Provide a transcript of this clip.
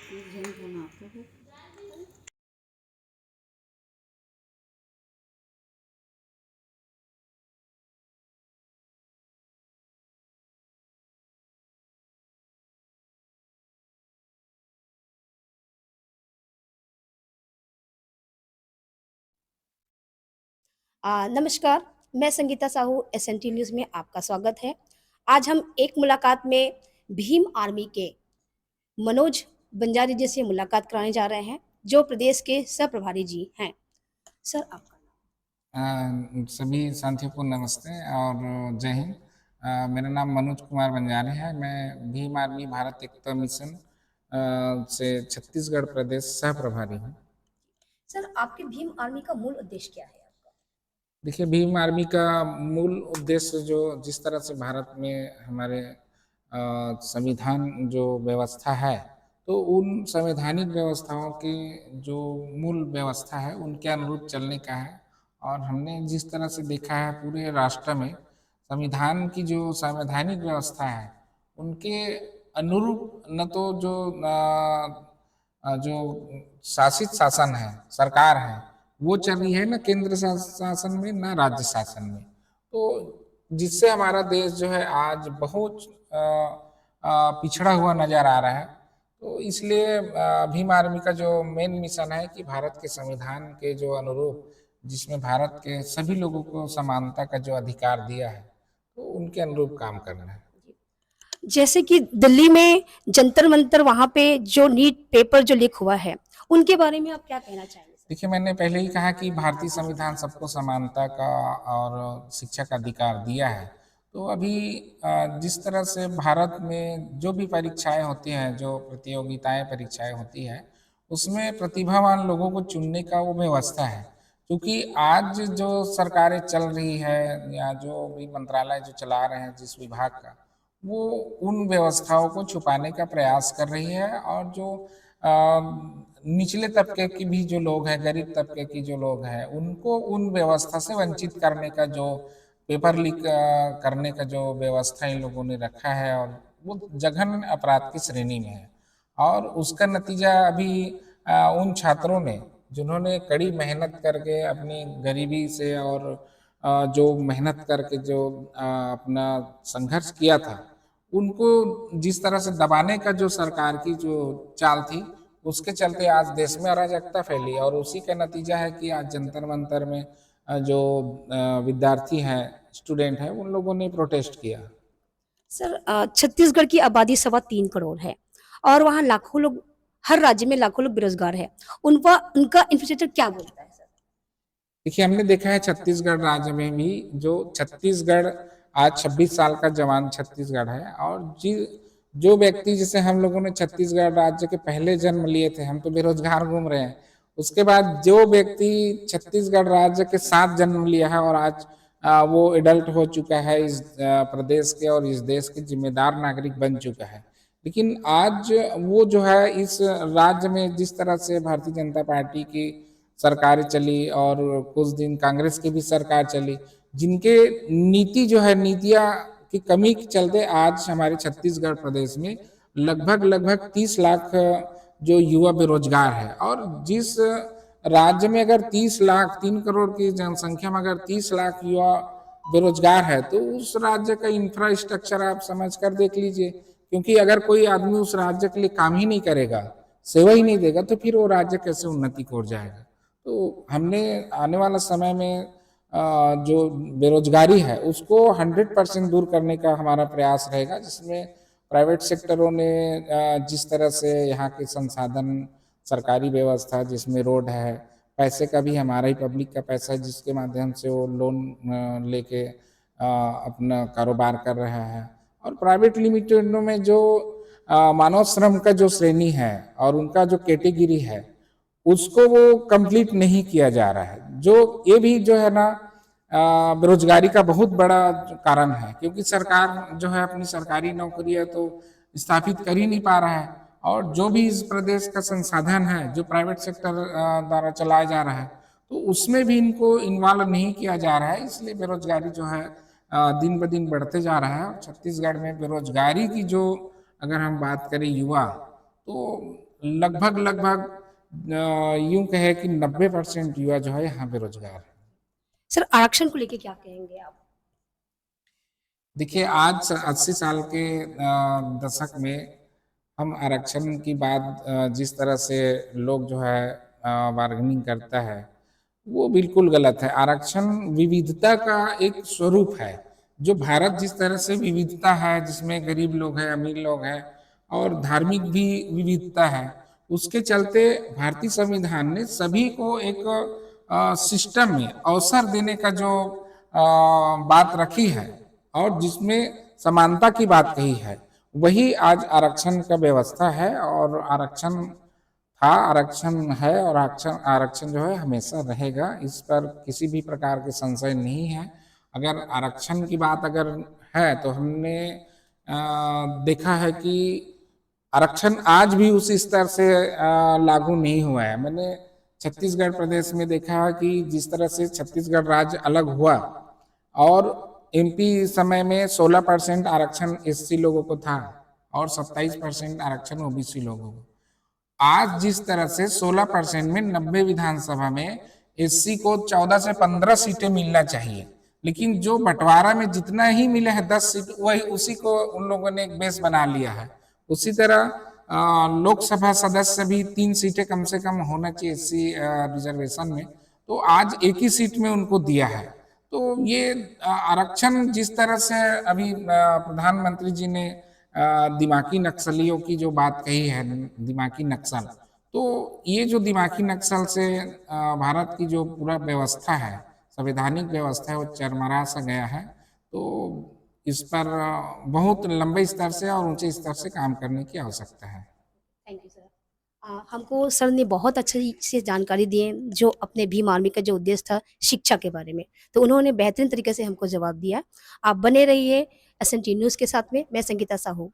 नमस्कार, मैं Sangeeta Sahu SNT news में आपका स्वागत है। आज हम एक मुलाकात में भीम आर्मी के मनोज बंजारी जी से मुलाकात कराने जा रहे हैं, जो प्रदेश के सह प्रभारी जी हैं। सर आपका सभी साथियों को नमस्ते और जय हिंद। मेरा नाम मनोज कुमार बंजारे है। मैं भीम आर्मी भारत एकता मिशन से छत्तीसगढ़ प्रदेश सह प्रभारी हूँ। सर आपके भीम आर्मी का मूल उद्देश्य क्या है आपका? देखिए, भीम आर्मी का मूल उद्देश्य जो जिस तरह से भारत में हमारे संविधान जो व्यवस्था है, तो उन संवैधानिक व्यवस्थाओं की जो मूल व्यवस्था है उनके अनुरूप चलने का है। और हमने जिस तरह से देखा है पूरे राष्ट्र में संविधान की जो संवैधानिक व्यवस्था है उनके अनुरूप न तो जो शासित शासन है, सरकार है, वो चल रही है, ना केंद्र शासन में ना राज्य शासन में। तो जिससे हमारा देश जो है आज बहुत पिछड़ा हुआ नजर आ रहा है। तो इसलिए भीम आर्मी का जो मेन मिशन है कि भारत के संविधान के जो अनुरूप, जिसमें भारत के सभी लोगों को समानता का जो अधिकार दिया है, तो उनके अनुरूप काम करना है। जैसे कि दिल्ली में जंतर मंतर वहाँ पे जो नीट पेपर जो लीक हुआ है, उनके बारे में आप क्या कहना चाहेंगे? देखिए, मैंने पहले ही कहा कि भारतीय संविधान सबको समानता का और शिक्षा का अधिकार दिया है। तो अभी जिस तरह से भारत में जो भी परीक्षाएं होती हैं, जो प्रतियोगिताएं परीक्षाएं होती हैं, उसमें प्रतिभावान लोगों को चुनने का वो व्यवस्था है। क्योंकि आज जो सरकारें चल रही है या जो भी मंत्रालय जो चला रहे हैं जिस विभाग का, वो उन व्यवस्थाओं को छुपाने का प्रयास कर रही है। और जो निचले तबके की भी जो लोग हैं, गरीब तबके की जो लोग हैं, उनको उन व्यवस्था से वंचित करने का जो पेपर लीक करने का जो व्यवस्था इन लोगों ने रखा है, और वो जघन्य अपराध की श्रेणी में है। और उसका नतीजा अभी उन छात्रों ने जिन्होंने कड़ी मेहनत करके अपनी गरीबी से और जो मेहनत करके जो अपना संघर्ष किया था, उनको जिस तरह से दबाने का जो सरकार की जो चाल थी, उसके चलते आज देश में अराजकता फैली। और उसी का नतीजा है कि आज जंतर मंतर में जो विद्यार्थी हैं, स्टूडेंट हैं, उन लोगों ने प्रोटेस्ट किया। सर छत्तीसगढ़ की आबादी 3.25 करोड़ है और वहाँ लाखों लोग, हर राज्य में लाखों लोग बेरोजगार है। उनका उनका इंफ्रास्ट्रक्चर क्या बोलता है सर? देखिए, हमने देखा है छत्तीसगढ़ राज्य में भी जो छत्तीसगढ़ आज 26 साल का जवान छत्तीसगढ़ है। और जो व्यक्ति, जैसे हम लोगों ने छत्तीसगढ़ राज्य के पहले जन्म लिए थे, हम तो बेरोजगार घूम रहे हैं। उसके बाद जो व्यक्ति छत्तीसगढ़ राज्य के साथ जन्म लिया है और आज वो एडल्ट हो चुका है, इस प्रदेश के और इस देश के जिम्मेदार नागरिक बन चुका है। लेकिन आज वो जो है इस राज्य में जिस तरह से भारतीय जनता पार्टी की सरकार चली और कुछ दिन कांग्रेस की भी सरकार चली, जिनके नीति जो है, नीतियां की कमी के चलते आज हमारे छत्तीसगढ़ प्रदेश में लगभग 30 लाख जो युवा बेरोजगार है। और जिस राज्य में अगर 30 लाख, 3 करोड़ की जनसंख्या में अगर 30 लाख युवा बेरोजगार है, तो उस राज्य का इंफ्रास्ट्रक्चर आप समझ कर देख लीजिए। क्योंकि अगर कोई आदमी उस राज्य के लिए काम ही नहीं करेगा, सेवा ही नहीं देगा, तो फिर वो राज्य कैसे उन्नति की ओर जाएगा। तो हमने आने वाला समय में जो बेरोजगारी है उसको 100% दूर करने का हमारा प्रयास रहेगा, जिसमें प्राइवेट सेक्टरों ने जिस तरह से यहाँ के संसाधन, सरकारी व्यवस्था जिसमें रोड है, पैसे का भी हमारा ही पब्लिक का पैसा है जिसके माध्यम से वो लोन लेके अपना कारोबार कर रहा है। और प्राइवेट लिमिटेडों में जो मानव श्रम का जो श्रेणी है और उनका जो कैटेगरी है, उसको वो कंप्लीट नहीं किया जा रहा है। जो ये भी जो है ना बेरोजगारी का बहुत बड़ा कारण है। क्योंकि सरकार जो है अपनी सरकारी नौकरियां तो स्थापित कर ही नहीं पा रहा है। और जो भी इस प्रदेश का संसाधन है जो प्राइवेट सेक्टर द्वारा चलाया जा रहा है, तो उसमें भी इनको इन्वॉल्व नहीं किया जा रहा है। इसलिए बेरोजगारी जो है दिन ब दिन बढ़ते जा रहा है। और छत्तीसगढ़ में बेरोजगारी की जो अगर हम बात करें युवा, तो लगभग लगभग यूं कहे कि 90% युवा जो है यहाँ बेरोजगार है। सर आरक्षण को लेके क्या कहेंगे आप? देखिए आज 80 साल के दशक में हम आरक्षण की बात जिस तरह से लोग जो है बार्गेनिंग करता है वो बिल्कुल गलत है। आरक्षण विविधता का एक स्वरूप है। जो भारत जिस तरह से विविधता है जिसमें गरीब लोग हैं अमीर लोग हैं और धार्मिक भी विविधता है, उसके चलते भारतीय संविधान ने सभी को एक सिस्टम में अवसर देने का जो बात रखी है और जिसमें समानता की बात कही है, वही आज आरक्षण का व्यवस्था है। और आरक्षण था, आरक्षण है और आरक्षण आरक्षण जो है हमेशा रहेगा, इस पर किसी भी प्रकार के संशय नहीं है। अगर आरक्षण की बात अगर है तो हमने देखा है कि आरक्षण आज भी उस स्तर से लागू नहीं हुआ है। मैंने छत्तीसगढ़ प्रदेश में देखा है कि जिस तरह से छत्तीसगढ़ राज्य अलग हुआ और एमपी समय में 16% आरक्षण एससी लोगों को था और 27% आरक्षण ओबीसी लोगों को। आज जिस तरह से 16% में 90 विधानसभा में एससी को 14 से 15 सीटें मिलना चाहिए, लेकिन जो बंटवारा में जितना ही मिले है 10 सीट, वही उसी को उन लोगों ने एक बेस बना लिया है। उसी तरह लोकसभा सदस्य भी 3 सीटें कम से कम होना चाहिए एससी रिजर्वेशन में, तो आज एक ही सीट में उनको दिया है। तो ये आरक्षण जिस तरह से अभी प्रधानमंत्री जी ने दिमागी नक्सलियों की जो बात कही है, दिमागी नक्सल, तो ये जो दिमागी नक्सल से भारत की जो पूरा व्यवस्था है, संवैधानिक व्यवस्था है, वो चरमरा सा गया है। तो इस पर बहुत लंबे स्तर से और ऊंचे स्तर से काम करने की आवश्यकता है। Thank you sir. हमको सर ने बहुत अच्छी से जानकारी दी है जो अपने भीम आर्मी का जो उद्देश्य था शिक्षा के बारे में, तो उन्होंने बेहतरीन तरीके से हमको जवाब दिया। आप बने रहिए एसएनटी न्यूज़ के साथ में। मैं संगीता साहू।